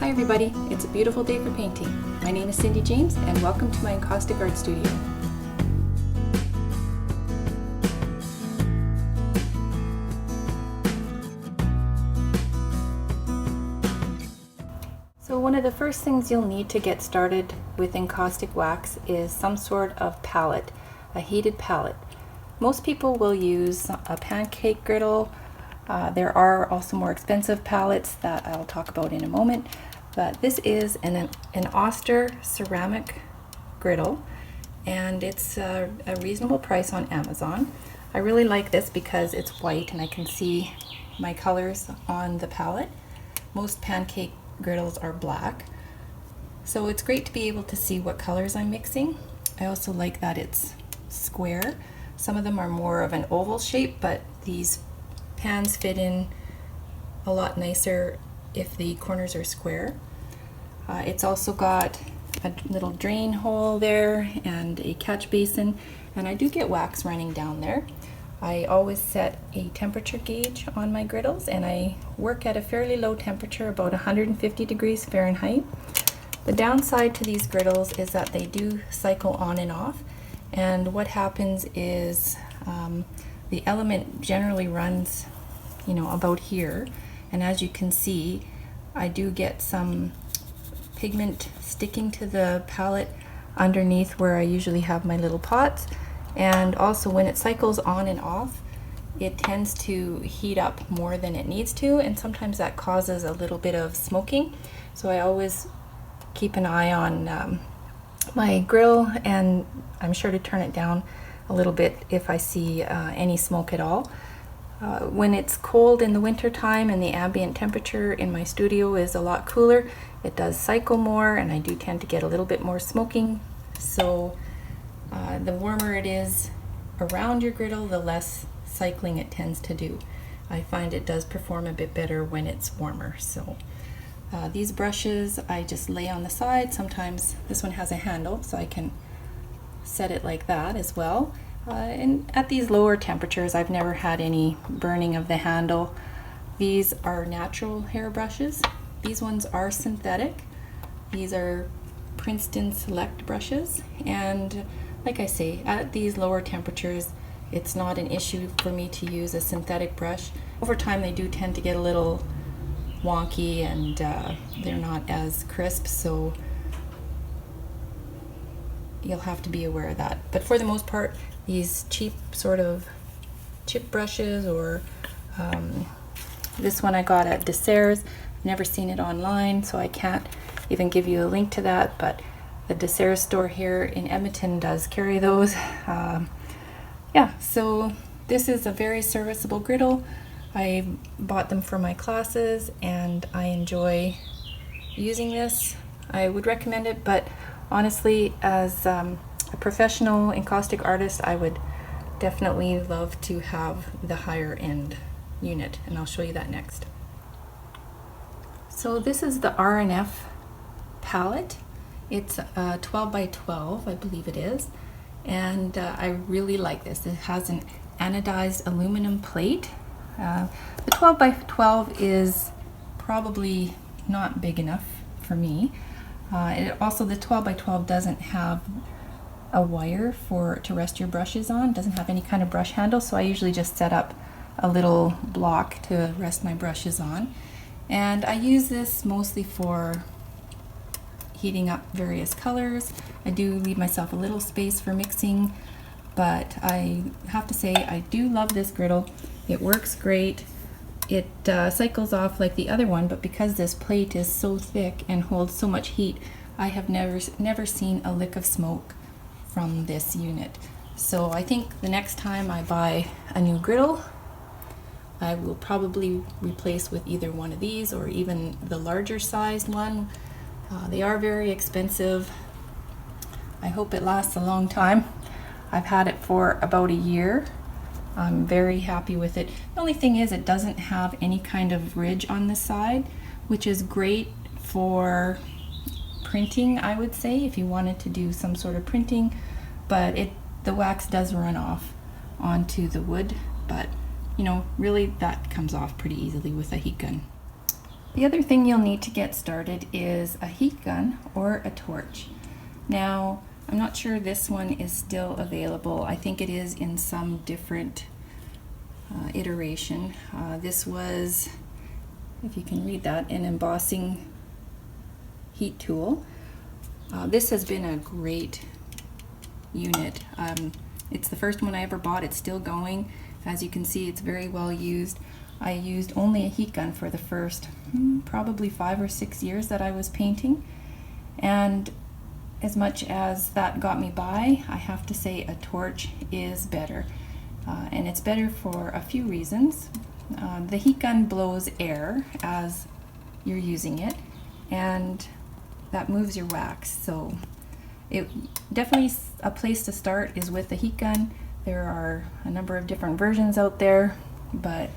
Hi everybody, it's a beautiful day for painting. My name is Cindy James and welcome to my Encaustic art studio. So one of the first things you'll need to get started with encaustic wax is some sort of palette, a heated palette. Most people will use a pancake griddle. There are also more expensive palettes that I'll talk about in a moment. But this is an Oster ceramic griddle, and it's a reasonable price on Amazon. I really like this because it's white and I can see my colors on the palette. Most pancake griddles are black, so it's great to be able to see what colors I'm mixing. I also like that it's square. Some of them are more of an oval shape, but these pans fit in a lot nicer if the corners are square. It's also got a little drain hole there and a catch basin, and I do get wax running down there. I always set a temperature gauge on my griddles, and I work at a fairly low temperature, about 150 degrees Fahrenheit. The downside to these griddles is that they do cycle on and off, and what happens is the element generally runs, about here, and as you can see, I do get some pigment sticking to the palette underneath where I usually have my little pots, and also when it cycles on and off, it tends to heat up more than it needs to, and sometimes that causes a little bit of smoking. So I always keep an eye on my grill, and I'm sure to turn it down a little bit if I see any smoke at all. When it's cold in the winter time and the ambient temperature in my studio is a lot cooler, it does cycle more, and I do tend to get a little bit more smoking. So the warmer it is around your griddle, the less cycling it tends to do. I find it does perform a bit better when it's warmer. So these brushes I just lay on the side. Sometimes this one has a handle, so I can set it like that as well. And at these lower temperatures, I've never had any burning of the handle. These are natural hair brushes. These ones are synthetic. These are Princeton Select brushes, and like I say, at these lower temperatures, it's not an issue for me to use a synthetic brush. Over time, they do tend to get a little wonky, and they're not as crisp, so you'll have to be aware of that. But for the most part, these cheap sort of chip brushes, or this one I got at Desserts. I've never seen it online, so I can't even give you a link to that, but the Desserts store here in Edmonton does carry those. Yeah, so this is a very serviceable griddle. I bought them for my classes and I enjoy using this. I would recommend it, but honestly, as a professional encaustic artist, I would definitely love to have the higher end unit, and I'll show you that next. So this is the R&F palette. It's 12 by 12, I believe it is, and I really like this. It has an anodized aluminum plate. The 12 by 12 is probably not big enough for me. Also, the 12 by 12 doesn't have a wire to rest your brushes on. It doesn't have any kind of brush handle, so I usually just set up a little block to rest my brushes on. And I use this mostly for heating up various colors. I do leave myself a little space for mixing, but I have to say I do love this griddle. It works great. It cycles off like the other one, but because this plate is so thick and holds so much heat, I have never seen a lick of smoke from this unit. So I think the next time I buy a new griddle, I will probably replace with either one of these or even the larger sized one. They are very expensive. I hope it lasts a long time. I've had it for about a year. I'm very happy with it. The only thing is it doesn't have any kind of ridge on the side, which is great for printing, I would say, if you wanted to do some sort of printing, but the wax does run off onto the wood, but really that comes off pretty easily with a heat gun. The other thing you'll need to get started is a heat gun or a torch. Now, I'm not sure this one is still available. I think it is in some different iteration. This was, if you can read that, an embossing heat tool. This has been a great unit. It's the first one I ever bought. It's still going. As you can see, it's very well used. I used only a heat gun for the first probably 5 or 6 years that I was painting, and as much as that got me by, I have to say a torch is better. And it's better for a few reasons. The heat gun blows air as you're using it, and that moves your wax. So it definitely, a place to start is with the heat gun. There are a number of different versions out there, but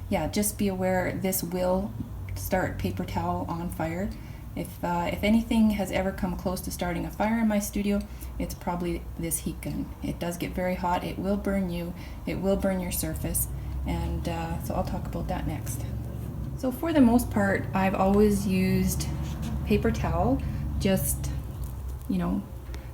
yeah, just be aware this will start paper towel on fire. If anything has ever come close to starting a fire in my studio, it's probably this heat gun. It does get very hot, it will burn you, it will burn your surface, and so I'll talk about that next. So for the most part, I've always used paper towel, just, you know,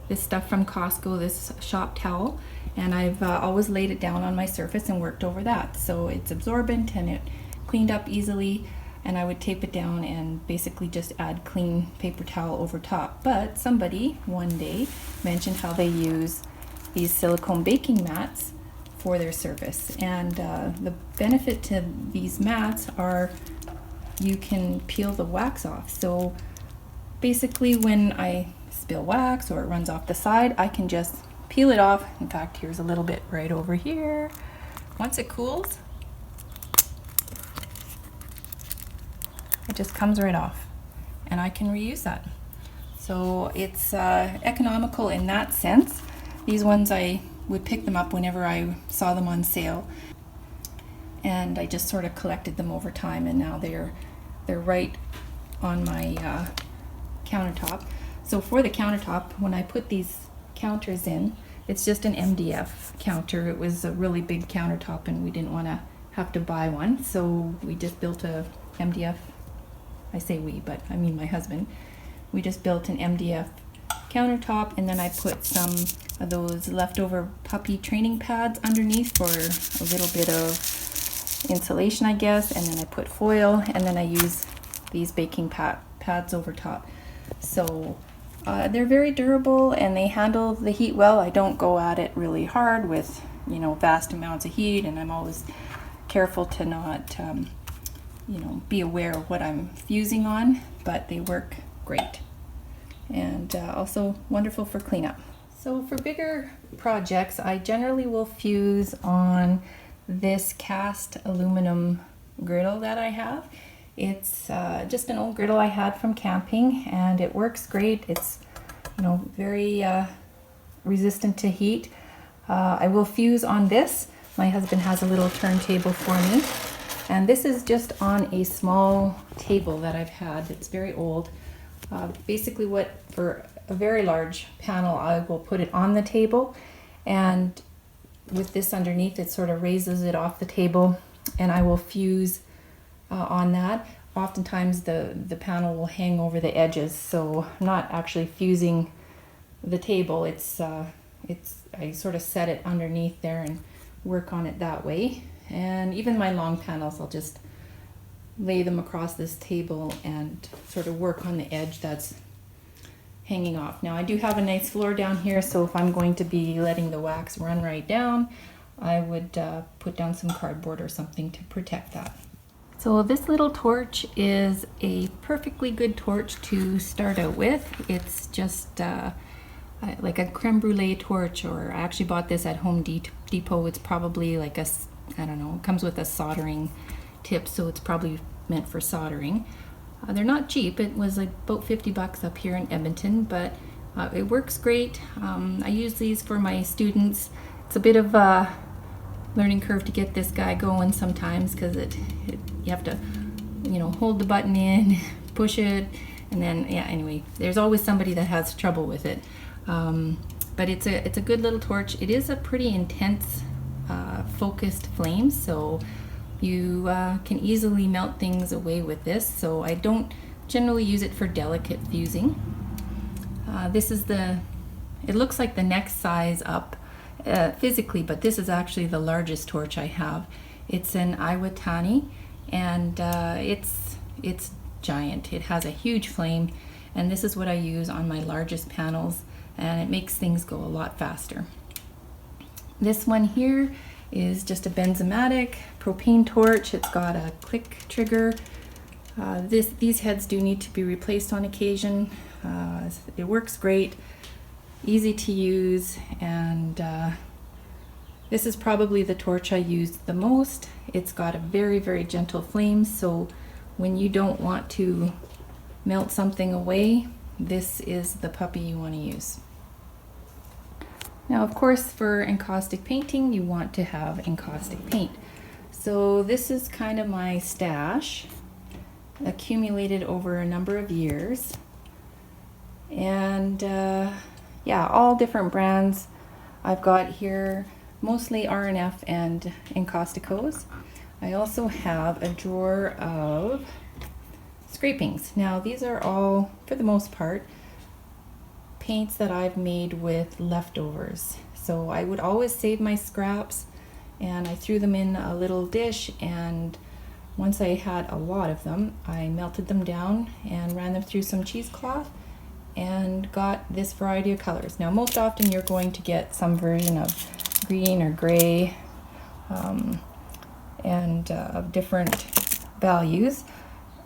this stuff from Costco, this shop towel, and I've always laid it down on my surface and worked over that. So it's absorbent and it cleaned up easily, and I would tape it down and basically just add clean paper towel over top. But somebody one day mentioned how they use these silicone baking mats for their surface, and the benefit to these mats are you can peel the wax off. So basically when I spill wax or it runs off the side, I can just peel it off. In fact, here's a little bit right over here. Once it cools, it just comes right off, and I can reuse that. So it's economical in that sense. These ones, I would pick them up whenever I saw them on sale, and I just sort of collected them over time, and now they're right on my countertop. So for the countertop, when I put these counters in, it's just an MDF counter. It was a really big countertop and we didn't want to have to buy one, so we just built a MDF. I say we, but I mean my husband. We just built an MDF countertop, and then I put some of those leftover puppy training pads underneath for a little bit of insulation, I guess, and then I put foil, and then I use these baking pads over top. So they're very durable and they handle the heat well. I don't go at it really hard with, you know, vast amounts of heat, and I'm always careful to not you know, be aware of what I'm fusing on, but they work great, and also wonderful for cleanup. So for bigger projects, I generally will fuse on this cast aluminum griddle that I have. It's just an old griddle I had from camping, and it works great. It's, you know, very resistant to heat. I will fuse on this. My husband has a little turntable for me, and this is just on a small table that I've had. It's very old. Basically, for a very large panel, I will put it on the table, and with this underneath, it sort of raises it off the table, and I will fuse on that. Oftentimes the panel will hang over the edges, so I'm not actually fusing the table. I sort of set it underneath there and work on it that way. And even my long panels, I'll just lay them across this table and sort of work on the edge that's hanging off. Now I do have a nice floor down here, so if I'm going to be letting the wax run right down, I would put down some cardboard or something to protect that. So this little torch is a perfectly good torch to start out with. It's just like a creme brulee torch, or I actually bought this at Home Depot. It's probably like a, I don't know, it comes with a soldering tip, so it's probably meant for soldering. They're not cheap. It was like about 50 bucks up here in Edmonton, but it works great. I use these for my students. It's a bit of a learning curve to get this guy going sometimes, because you have to, you know, hold the button in, push it, and then, yeah, anyway, there's always somebody that has trouble with it. But it's a good little torch. It is a pretty intense focused flame, so You can easily melt things away with this, so I don't generally use it for delicate fusing. This is it looks like the next size up physically, but this is actually the largest torch I have. It's an Iwatani, and it's giant. It has a huge flame, and this is what I use on my largest panels, and it makes things go a lot faster. This one here is just a benzomatic propane torch. It's got a click trigger. These heads do need to be replaced on occasion. It works great, easy to use, and this is probably the torch I used the most. It's got a very, very gentle flame, so when you don't want to melt something away, this is the puppy you want to use. Now, of course, for encaustic painting, you want to have encaustic paint. So this is kind of my stash, accumulated over a number of years. And yeah, all different brands I've got here, mostly R&F and Encausticos. I also have a drawer of scrapings. Now, these are all, for the most part, paints that I've made with leftovers. So I would always save my scraps, and I threw them in a little dish, and once I had a lot of them, I melted them down and ran them through some cheesecloth and got this variety of colors. Now, most often you're going to get some version of green or gray and of different values,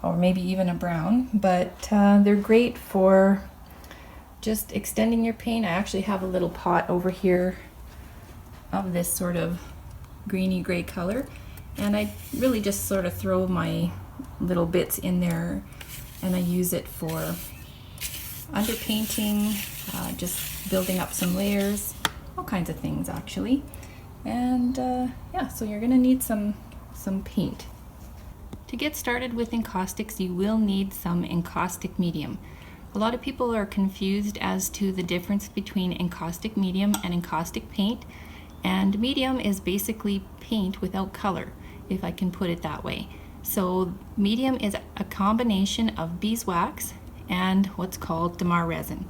or maybe even a brown, but they're great for just extending your paint. I actually have a little pot over here of this sort of greeny gray color, and I really just sort of throw my little bits in there, and I use it for underpainting, just building up some layers, all kinds of things actually. And yeah, so you're gonna need some paint. To get started with encaustics, you will need some encaustic medium. A lot of people are confused as to the difference between encaustic medium and encaustic paint, and medium is basically paint without color, if I can put it that way. So medium is a combination of beeswax and what's called damar resin.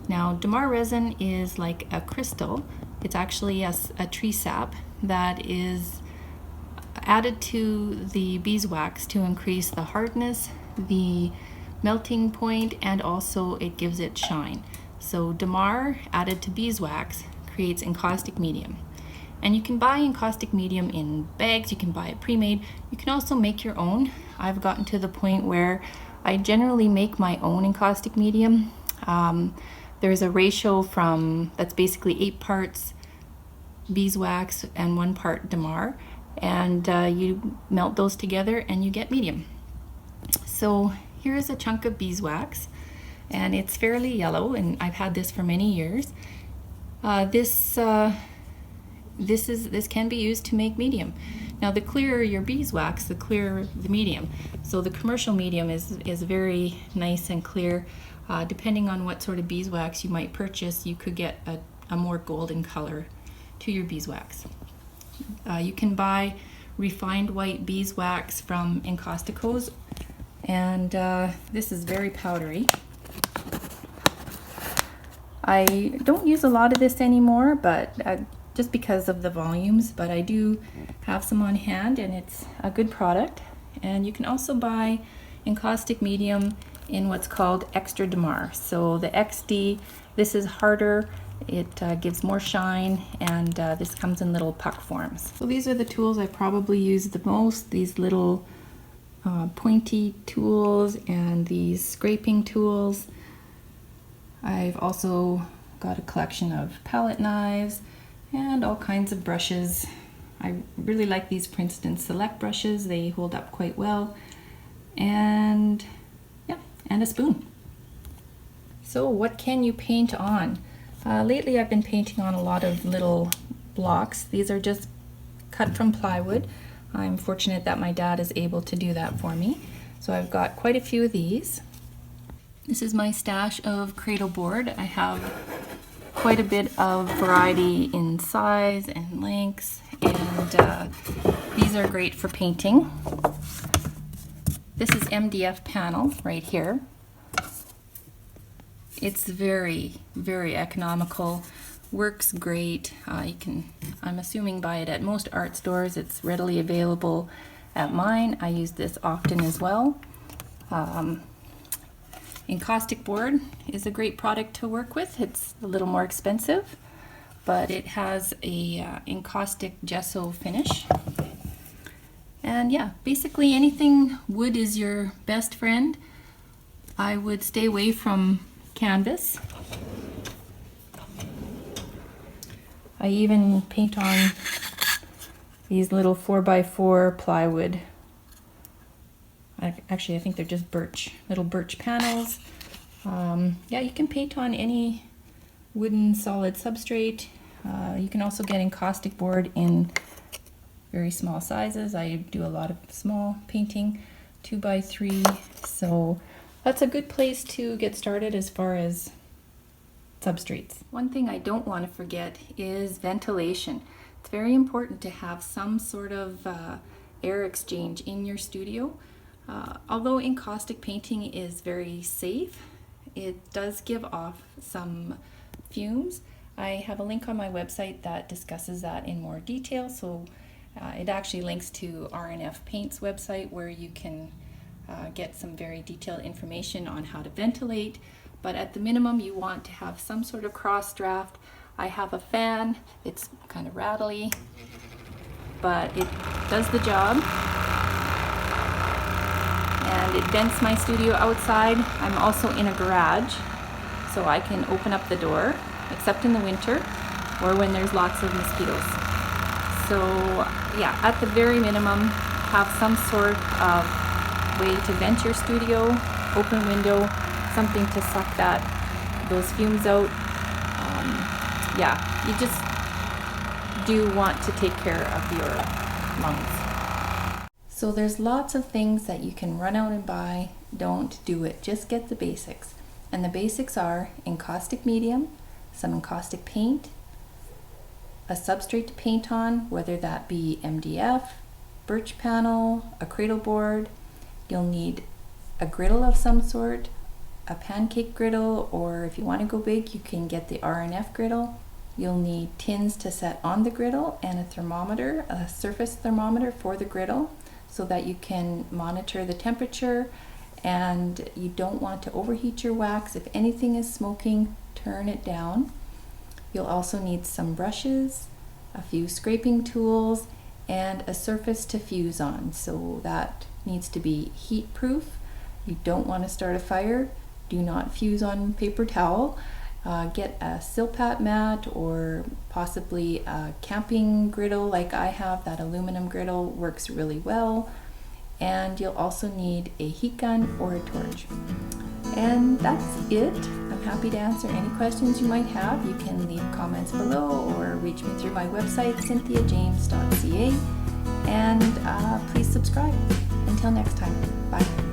Now, damar resin is like a crystal. It's actually a tree sap that is added to the beeswax to increase the hardness, the melting point, and also it gives it shine. So damar added to beeswax creates encaustic medium. And you can buy encaustic medium in bags, you can buy it pre-made, you can also make your own. I've gotten to the point where I generally make my own encaustic medium. There's a ratio that's basically 8 parts beeswax and 1 part damar, and you melt those together and you get medium. So here's a chunk of beeswax, and it's fairly yellow, and I've had this for many years. This can be used to make medium. Now, the clearer your beeswax, the clearer the medium. So the commercial medium is very nice and clear. Depending on what sort of beeswax you might purchase, you could get a more golden color to your beeswax. You can buy refined white beeswax from Encausticos, and this is very powdery. I don't use a lot of this anymore, but just because of the volumes, but I do have some on hand, and it's a good product. And you can also buy encaustic medium in what's called extra damar. So the XD, this is harder, it gives more shine, and this comes in little puck forms. So these are the tools I probably use the most, these little pointy tools and these scraping tools. I've also got a collection of palette knives and all kinds of brushes. I really like these Princeton Select brushes, they hold up quite well. And yeah, and a spoon. So what can you paint on? Lately I've been painting on a lot of little blocks. These are just cut from plywood. I'm fortunate that my dad is able to do that for me. So I've got quite a few of these. This is my stash of cradle board. I have quite a bit of variety in size and lengths, and These are great for painting. This is MDF panel right here. It's very, very economical. Works great. I'm assuming, buy it at most art stores. It's readily available at mine. I use this often as well. Encaustic board is a great product to work with. It's a little more expensive, but it has a encaustic gesso finish. And yeah, basically anything wood is your best friend. I would stay away from canvas. I even paint on these little 4x4 plywood. Actually, I think they're just birch, little birch panels. Yeah, you can paint on any wooden solid substrate. You can also get encaustic board in very small sizes. I do a lot of small painting, 2x3, so that's a good place to get started as far as substrates. One thing I don't want to forget is ventilation. It's very important to have some sort of air exchange in your studio. Although encaustic painting is very safe, it does give off some fumes. I have a link on my website that discusses that in more detail, so it actually links to RNF Paint's website where you can get some very detailed information on how to ventilate. But at the minimum, you want to have some sort of cross draft. I have a fan. It's kind of rattly, but it does the job. And it vents my studio outside. I'm also in a garage, so I can open up the door, except in the winter or when there's lots of mosquitoes. So yeah, at the very minimum, have some sort of way to vent your studio, open window, something to suck those fumes out. Yeah, you just do want to take care of your lungs. So there's lots of things that you can run out and buy. Don't do it. Just get the basics. And the basics are encaustic medium, some encaustic paint, a substrate to paint on, whether that be MDF, birch panel, a cradle board. You'll need a griddle of some sort, a pancake griddle, or if you want to go big, you can get the RNF griddle. You'll need tins to set on the griddle and a thermometer, a surface thermometer for the griddle, so that you can monitor the temperature, and you don't want to overheat your wax. If anything is smoking, turn it down. You'll also need some brushes, a few scraping tools, and a surface to fuse on. So that needs to be heat proof. You don't want to start a fire. Do not fuse on paper towel. Get a silpat mat or possibly a camping griddle like I have. That aluminum griddle works really well. And you'll also need a heat gun or a torch. And that's it. I'm happy to answer any questions you might have. You can leave comments below or reach me through my website, cynthiajames.ca. And please subscribe. Until next time, bye.